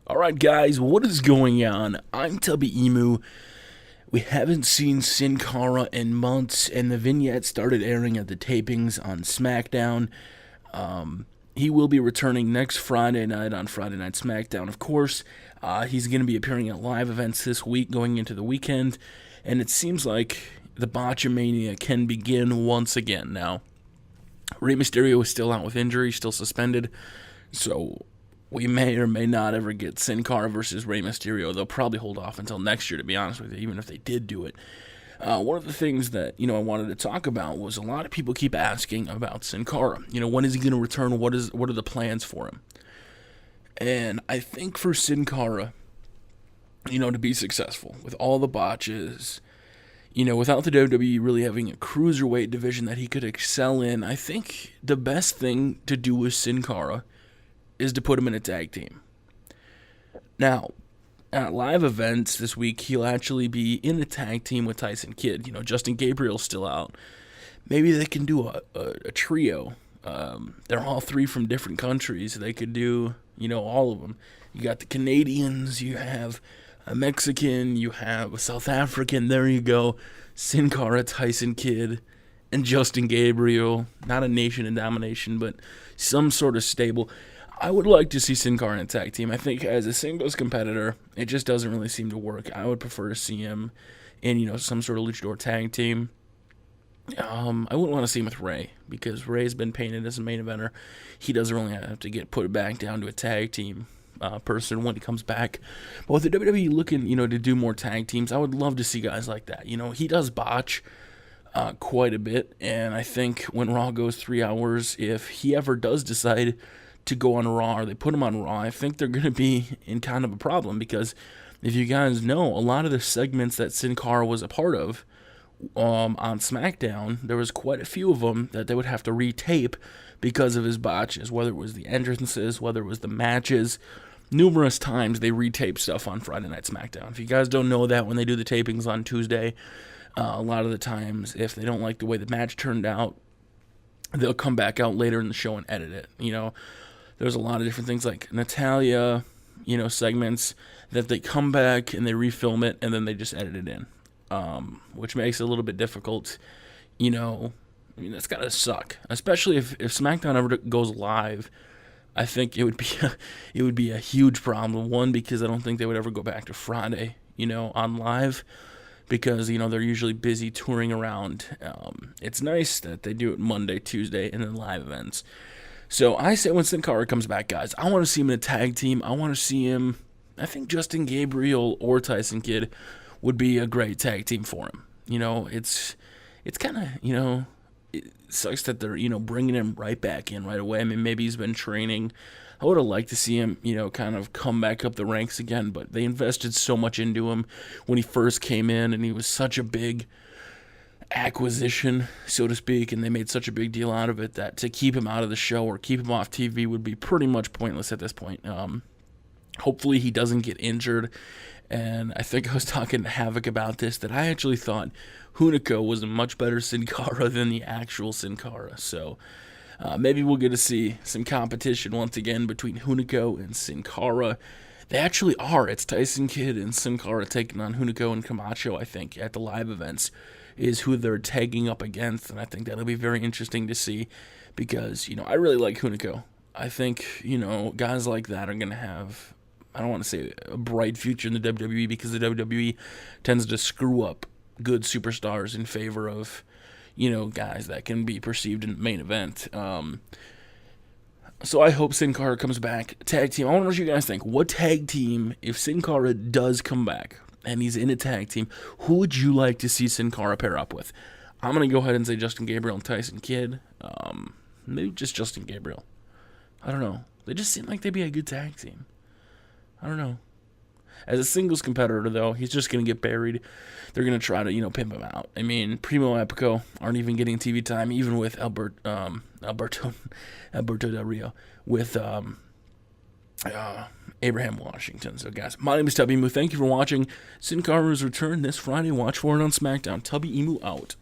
Alright guys, what is going on? I'm Tubby Emu. We haven't seen Sin Cara in months, and the vignette started airing at the tapings on Smackdown. He will be returning next Friday night on Friday Night Smackdown, of course. He's going to be appearing at live events this week going into the weekend, and it seems like the Botchamania can begin once again. Now, Rey Mysterio is still out with injury, still suspended, so we may or may not ever get Sin Cara versus Rey Mysterio. They'll probably hold off until next year, to be honest with you, even if they did do it. One of the things that, I wanted to talk about was a lot of people keep asking about Sin Cara. When is he going to return? What are the plans for him? And I think for Sin Cara, to be successful with all the botches, without the WWE really having a cruiserweight division that he could excel in, I think the best thing to do with Sin Cara is to put him in a tag team. Now, at live events this week, he'll actually be in a tag team with Tyson Kidd. Justin Gabriel's still out. Maybe they can do a trio. They're all three from different countries. They could do, all of them. You got the Canadians, you have a Mexican, you have a South African. There you go. Sin Cara, Tyson Kidd, and Justin Gabriel. Not a nation in domination, but some sort of stable. I would like to see Sin Cara in a tag team. I think as a singles competitor, it just doesn't really seem to work. I would prefer to see him in, some sort of luchador tag team. I wouldn't want to see him with Rey, because Rey's been painted as a main eventer. He doesn't really have to get put back down to a tag team person when he comes back. But with the WWE looking, to do more tag teams, I would love to see guys like that. He does botch quite a bit, and I think when Raw goes 3 hours, if he ever does decide to go on Raw, or they put him on Raw, I think they're going to be in kind of a problem, because if you guys know, a lot of the segments that Sin Cara was a part of on SmackDown, there was quite a few of them that they would have to retape because of his botches, whether it was the entrances, whether it was the matches. Numerous times they retape stuff on Friday Night SmackDown. If you guys don't know that, when they do the tapings on Tuesday, a lot of the times, if they don't like the way the match turned out, they'll come back out later in the show and edit it. There's a lot of different things like Natalia, segments that they come back and they refilm it and then they just edit it in, which makes it a little bit difficult. That's gotta suck, especially if SmackDown ever goes live. I think it would be a huge problem. One, because I don't think they would ever go back to Friday, on live, because they're usually busy touring around. It's nice that they do it Monday, Tuesday, and then live events. So I say when Sin Cara comes back, guys, I want to see him in a tag team. I want to see him. I think Justin Gabriel or Tyson Kidd would be a great tag team for him. It's kind of, it sucks that they're, bringing him right back in right away. I mean, maybe he's been training. I would have liked to see him, kind of come back up the ranks again, but they invested so much into him when he first came in, and he was such a big acquisition, so to speak, and they made such a big deal out of it that to keep him out of the show or keep him off TV would be pretty much pointless at this point. Hopefully he doesn't get injured, and I think I was talking to Havoc about this, that I actually thought Hunico was a much better Sin Cara than the actual Sin Cara, so maybe we'll get to see some competition once again between Hunico and Sin Cara. They actually are. It's Tyson Kidd and Sin Cara taking on Hunico and Camacho, I think, at the live events, is who they're tagging up against, and I think that'll be very interesting to see, because, I really like Hunico. I think, guys like that are going to have, I don't want to say a bright future in the WWE, because the WWE tends to screw up good superstars in favor of, guys that can be perceived in the main event. So I hope Sin Cara comes back. Tag team, I want to know what you guys think. What tag team, if Sin Cara does come back, and he's in a tag team, who would you like to see Sin Cara pair up with? I'm going to go ahead and say Justin Gabriel and Tyson Kidd. Maybe just Justin Gabriel. I don't know. They just seem like they'd be a good tag team. I don't know. As a singles competitor, though, he's just going to get buried. They're going to try to, pimp him out. I mean, Primo Epico aren't even getting TV time, even with Alberto Del Rio, with Abraham Washington. So, guys, my name is Tubby Emu. Thank you for watching. Sin Cara's return this Friday. Watch for it on SmackDown. Tubby Emu out.